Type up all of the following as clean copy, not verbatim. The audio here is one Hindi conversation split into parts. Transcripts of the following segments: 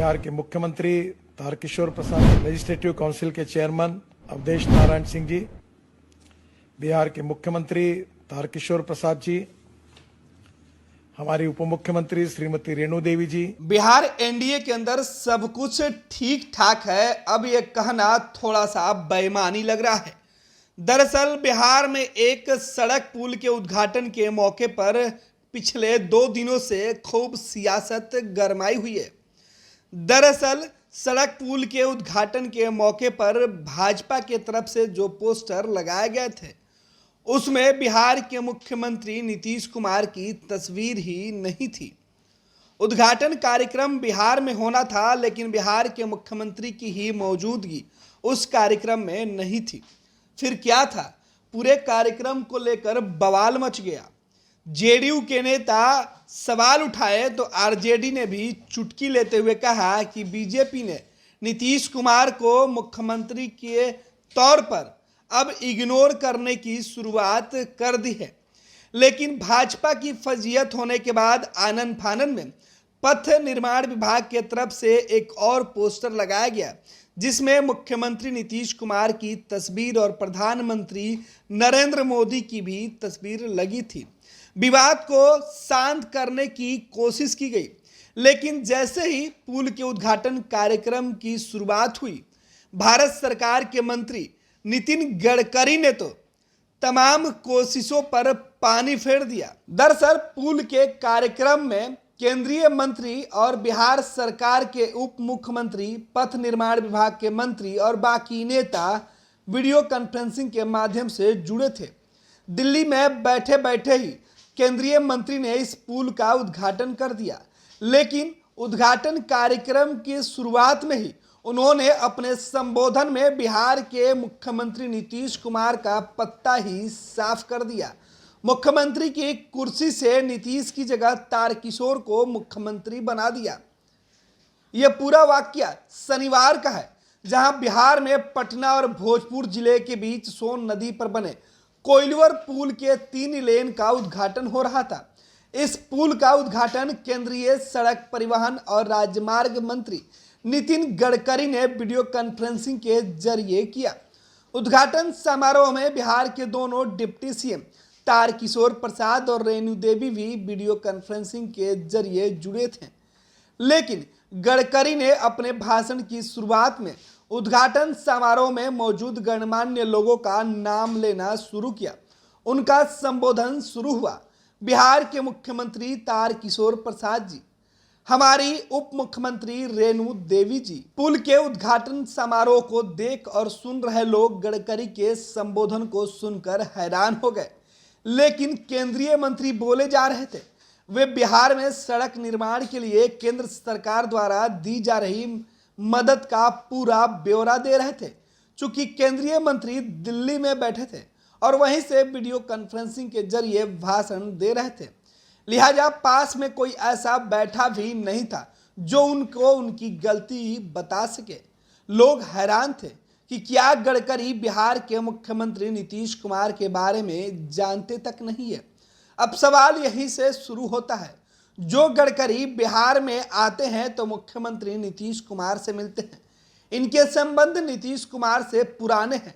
बिहार के मुख्यमंत्री तारकिशोर प्रसाद, लेजिस्लेटिव काउंसिल के चेयरमैन अवधेश नारायण सिंह जी, बिहार के मुख्यमंत्री तारकिशोर प्रसाद जी, हमारी उप मुख्यमंत्री श्रीमती रेणु देवी जी। बिहार एनडीए के अंदर सब कुछ ठीक ठाक है, अब यह कहना थोड़ा सा बेईमानी लग रहा है। दरअसल बिहार में एक सड़क पुल के उद्घाटन के मौके पर पिछले 2 दिनों से खूब सियासत गरमाई हुई है। दरअसल सड़क पुल के उद्घाटन के मौके पर भाजपा के तरफ से जो पोस्टर लगाए गए थे उसमें बिहार के मुख्यमंत्री नीतीश कुमार की तस्वीर ही नहीं थी। उद्घाटन कार्यक्रम बिहार में होना था, लेकिन बिहार के मुख्यमंत्री की ही मौजूदगी उस कार्यक्रम में नहीं थी। फिर क्या था? पूरे कार्यक्रम को लेकर बवाल मच गया। जेडीयू के नेता सवाल उठाए तो आरजेडी ने भी चुटकी लेते हुए कहा कि बीजेपी ने नीतीश कुमार को मुख्यमंत्री के तौर पर अब इग्नोर करने की शुरुआत कर दी है। लेकिन भाजपा की फजीयत होने के बाद आनन फानन में पथ निर्माण विभाग के तरफ से एक और पोस्टर लगाया गया, जिसमें मुख्यमंत्री नीतीश कुमार की तस्वीर और प्रधानमंत्री नरेंद्र मोदी की भी तस्वीर लगी थी। विवाद को शांत करने की कोशिश की गई, लेकिन जैसे ही पुल के उद्घाटन कार्यक्रम की शुरुआत हुई, भारत सरकार के मंत्री नितिन गडकरी ने तो तमाम कोशिशों पर पानी फेर दिया। दरअसल पुल के कार्यक्रम में केंद्रीय मंत्री और बिहार सरकार के उप मुख्यमंत्री, पथ निर्माण विभाग के मंत्री और बाकी नेता वीडियो कॉन्फ्रेंसिंग के माध्यम से जुड़े थे। दिल्ली में बैठे बैठे ही केंद्रीय मंत्री ने इस पुल का उद्घाटन कर दिया, लेकिन उद्घाटन कार्यक्रम की शुरुआत में ही उन्होंने अपने संबोधन में बिहार के मुख्यमंत्री नीतीश कुमार का पत्ता ही साफ कर दिया। मुख्यमंत्री की कुर्सी से नीतीश की जगह तारकिशोर को मुख्यमंत्री बना दिया। यह पूरा वाकया शनिवार का है, जहां बिहार में पटना और भोजपुर जिले के बीच सोन नदी पर बने कोइलवर पुल के 3 लेन का उद्घाटन हो रहा था। इस पुल का उद्घाटन केंद्रीय सड़क परिवहन और राजमार्ग मंत्री नितिन गडकरी ने वीडियो कॉन्फ्रेंसिंग के जरिए किया। उद्घाटन समारोह में बिहार के दोनों डिप्टी सीएम तारकिशोर प्रसाद और रेणु देवी भी वीडियो कॉन्फ्रेंसिंग के जरिए जुड़े थे, लेकिन गडकरी ने अपने भाषण की शुरुआत में उद्घाटन समारोह में मौजूद गणमान्य लोगों का नाम लेना शुरू किया। उनका संबोधन शुरू हुआ। बिहार के मुख्यमंत्री तारकिशोर प्रसाद जी, हमारी उप मुख्यमंत्री रेणु देवी जी। पुल के उद्घाटन समारोह को देख और सुन रहे लोग गडकरी के संबोधन को सुनकर हैरान हो गए, लेकिन केंद्रीय मंत्री बोले जा रहे थे। वे बिहार में सड़क निर्माण के लिए केंद्र सरकार द्वारा दी जा रही मदद का पूरा ब्यौरा दे रहे थे। चूंकि केंद्रीय मंत्री दिल्ली में बैठे थे और वहीं से वीडियो कॉन्फ्रेंसिंग के जरिए भाषण दे रहे थे, लिहाजा पास में कोई ऐसा बैठा भी नहीं था जो उनको उनकी गलती बता सके। लोग हैरान थे कि क्या गडकरी बिहार के मुख्यमंत्री नीतीश कुमार के बारे में जानते तक नहीं है। अब सवाल यहीं से शुरू होता है। जो गडकरी बिहार में आते हैं तो मुख्यमंत्री नीतीश कुमार से मिलते हैं। इनके संबंध नीतीश कुमार से पुराने हैं।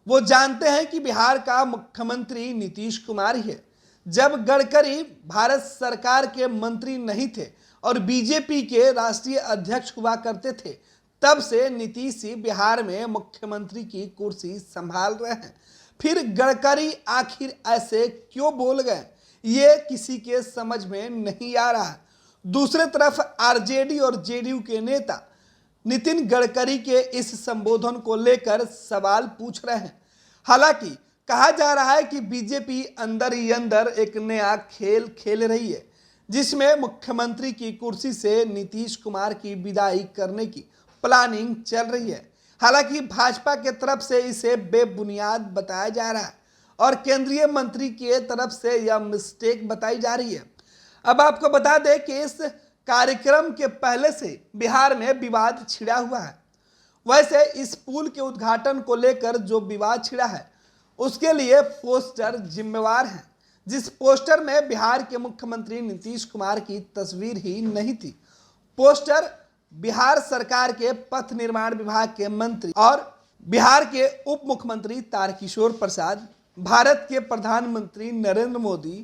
वो जानते हैं कि बिहार का मुख्यमंत्री नीतीश कुमार ही है। जब गडकरी भारत सरकार के मंत्री नहीं थे और बीजेपी के राष्ट्रीय अध्यक्ष हुआ करते थे, तब से नीतीश ही बिहार में मुख्यमंत्री की कुर्सी संभाल रहे हैं। फिर गडकरी आखिर ऐसे क्यों बोल गए, ये किसी के समझ में नहीं आ रहा। दूसरे तरफ आरजेडी और जेडीयू के नेता नितिन गडकरी के इस संबोधन को लेकर सवाल पूछ रहे हैं। हालांकि कहा जा रहा है कि बीजेपी अंदर ही अंदर एक नया खेल खेल रही है, जिसमें मुख्यमंत्री की कुर्सी से नीतीश कुमार की विदाई करने की प्लानिंग चल रही है। हालांकि भाजपा के तरफ से इसे बेबुनियाद बताया जा रहा है और केंद्रीय मंत्री की तरफ से यह मिस्टेक बताई जा रही है। अब आपको बता दें कि इस कार्यक्रम के पहले से बिहार में विवाद छिड़ा हुआ है। वैसे इस पुल के उद्घाटन को लेकर जो विवाद छिड़ा है उसके लिए पोस्टर जिम्मेवार हैं, जिस पोस्टर में बिहार के मुख्यमंत्री नीतीश कुमार की तस्वीर ही नहीं थी। पोस्टर बिहार सरकार के पथ निर्माण विभाग के मंत्री और बिहार के उप मुख्यमंत्री तारकिशोर प्रसाद, भारत के प्रधानमंत्री नरेंद्र मोदी,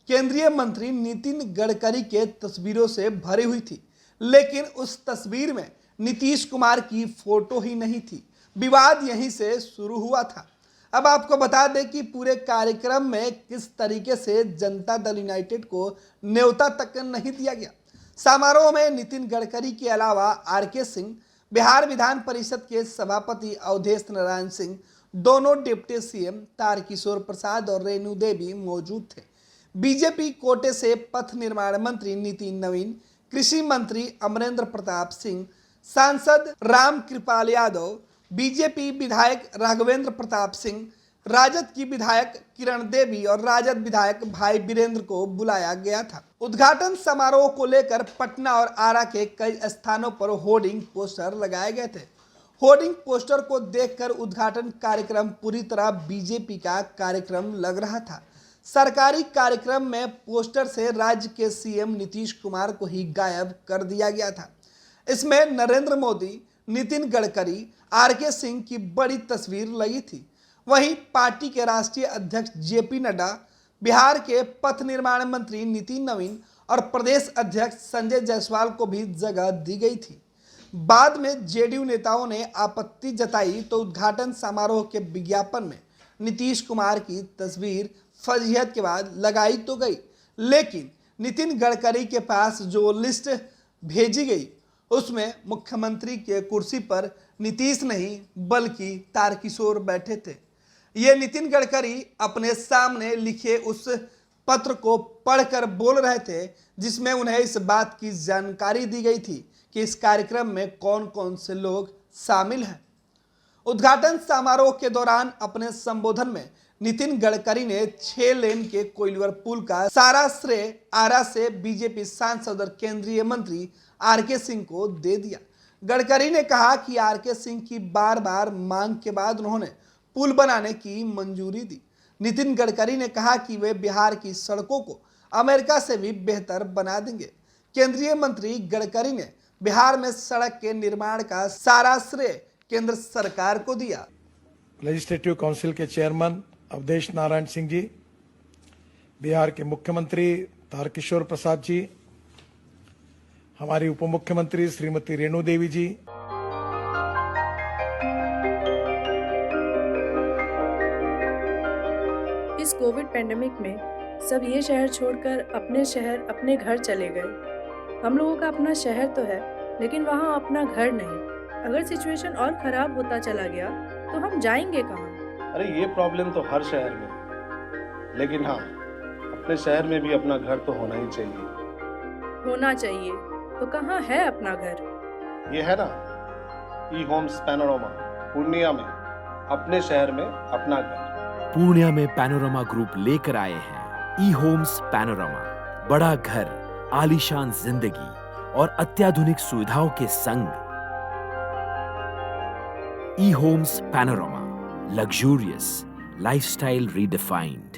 केंद्रीय मंत्री नितिन गडकरी के तस्वीरों से भरी हुई थी। लेकिन उस तस्वीर में नीतीश कुमार की फोटो ही नहीं थी। विवाद यहीं से शुरू हुआ था। अब आपको बता दें कि पूरे कार्यक्रम में किस तरीके से जनता दल यूनाइटेड को न्योता तक नहीं दिया गया। समारोह में नितिन गडकरी के अलावा आरके सिंह, बिहार विधान परिषद के सभापति अवधेश नारायण सिंह, दोनों डिप्टी सीएम तारकिशोर प्रसाद और रेणु देवी मौजूद थे। बीजेपी कोटे से पथ निर्माण मंत्री नितिन नवीन, कृषि मंत्री अमरेंद्र प्रताप सिंह, सांसद राम कृपाल यादव, बीजेपी विधायक राघवेंद्र प्रताप सिंह, राजद की विधायक किरण देवी और राजद विधायक भाई वीरेंद्र को बुलाया गया था। उद्घाटन समारोह को लेकर पटना और आरा के कई स्थानों पर होर्डिंग पोस्टर लगाए गए थे। होर्डिंग पोस्टर को देखकर उद्घाटन कार्यक्रम पूरी तरह बीजेपी का कार्यक्रम लग रहा था। सरकारी कार्यक्रम में पोस्टर से राज्य के सीएम नीतीश कुमार को ही गायब कर दिया गया था। इसमें नरेंद्र मोदी, नितिन गडकरी, आरके सिंह की बड़ी तस्वीर लगी थी। वहीं पार्टी के राष्ट्रीय अध्यक्ष जेपी नड्डा, बिहार के पथ निर्माण मंत्री नितिन नवीन और प्रदेश अध्यक्ष संजय जायसवाल को भी जगह दी गई थी। बाद में जेडीयू नेताओं ने आपत्ति जताई तो उद्घाटन समारोह के विज्ञापन में नीतीश कुमार की तस्वीर फजीहत के बाद लगाई तो गई, लेकिन नितिन गडकरी के पास जो लिस्ट भेजी गई उसमें मुख्यमंत्री के कुर्सी पर नीतीश नहीं बल्कि तारकिशोर बैठे थे। ये नितिन गडकरी अपने सामने लिखे उस पत्र को पढ़कर बोल रहे थे जिसमें उन्हें इस बात की जानकारी दी गई थी कि इस कार्यक्रम में कौन कौन से लोग शामिल हैं। उद्घाटन समारोह के दौरान अपने संबोधन में नितिन गडकरी ने 6 लेन के कोइलवर पुल का सारा श्रेय आरा से बीजेपी सांसद और केंद्रीय मंत्री आरके सिंह को दे दिया। गडकरी ने कहा कि आरके सिंह की बार बार मांग के बाद उन्होंने पुल बनाने की मंजूरी दी। नितिन गडकरी ने कहा कि वे बिहार की सड़कों को अमेरिका से भी बेहतर बना देंगे। केंद्रीय मंत्री गडकरी ने बिहार में सड़क के निर्माण का सारा श्रेय केंद्र सरकार को दिया। लेजिस्लेटिव काउंसिल के चेयरमैन अवधेश नारायण सिंह जी, बिहार के मुख्यमंत्री तारकिशोर प्रसाद जी, हमारी उप मुख्यमंत्री श्रीमती रेणु देवी जी, इस कोविड पैंडेमिक में सब ये शहर छोड़कर अपने शहर अपने घर चले गए। हम लोगों का अपना शहर तो है लेकिन वहाँ अपना घर नहीं। अगर सिचुएशन और खराब होता चला गया तो हम जाएंगे कहाँ? अरे ये प्रॉब्लम तो हर शहर में है, लेकिन हाँ अपने शहर में भी अपना घर तो होना ही चाहिए। होना चाहिए तो कहाँ है अपना घर? ये है ना ई होम्स पैनोरमा पूर्णिया में, अपने शहर में अपना घर। पूर्णिया में पैनोरमा ग्रुप लेकर आए हैं ई होम्स पैनोरमा। बड़ा घर, आलीशान जिंदगी और अत्याधुनिक सुविधाओं के संग। E homes panorama, luxurious lifestyle redefined.